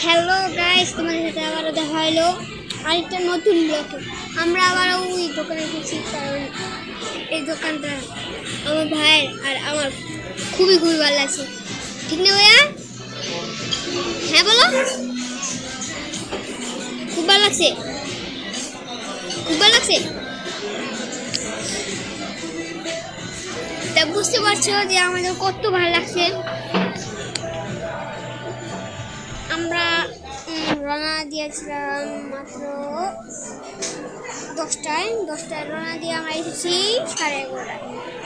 Hello guys, তোমাদের সাথে আবারও দেখা হলো আরেকটা নতুন ব্লগে। আমরা আবারও ওই দোকানে গেছি, কারণ এই দোকানটা আমার ভাইয়ের আর আমার খুবই ভালো লাগছে। ঠিক না ভাইয়া? হ্যাঁ বলো। খুব ভালো লাগছে, খুব ভালো লাগছে। তা বুঝতে পারছো যে আমাদের কত ভালো লাগছে। আমরা রওনা দিয়েছিলাম মাত্র 10টায় রওনা দিয়ে আমরা এসেছি 11:30,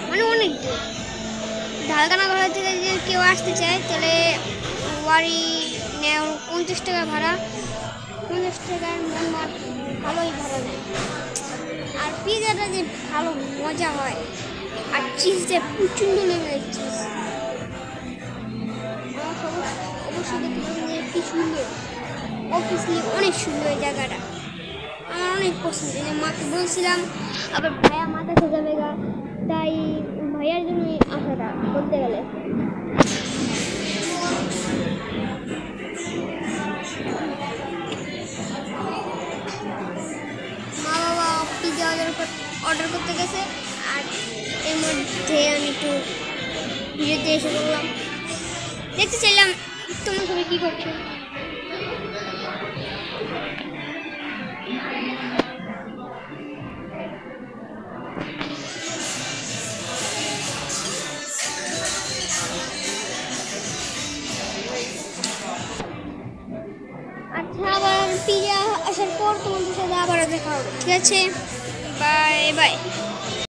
মানে অনেক দূর। ঢালকানা ঘর থেকে যদি কেউ আসতে চায় তাহলে গাড়ি নেয় 50 টাকা ভাড়া, 50 টাকার ভালোই ভাড়া নেয়। আর পিজাটা যে ভালো মজা হয়, আর চিজটা প্রচণ্ড লেভেলের চিজ। অবশ্যই দেখতে পাবেন যে কি সুন্দর, অবভিয়াসলি অনেক সুন্দর এই জায়গাটা, আমার অনেক পছন্দ। যে মাকে বলছিলাম, আবার ভাইয়া মাথা যাবে গা, তাই ভাইয়ার জন্যই আসাটা বলতে গেলে। মা বাবা পিজা অর্ডার করতে গেছে, আর এর মধ্যে আমি একটু ভিডিওতে এসে বললাম, দেখতে চাইলাম তোমরা সবাই কী করছো। আচ্ছা, আবার পিজা আসার পর তোমাদের সাথে আবারও দেখা হবে, ঠিক আছে? Bye bye.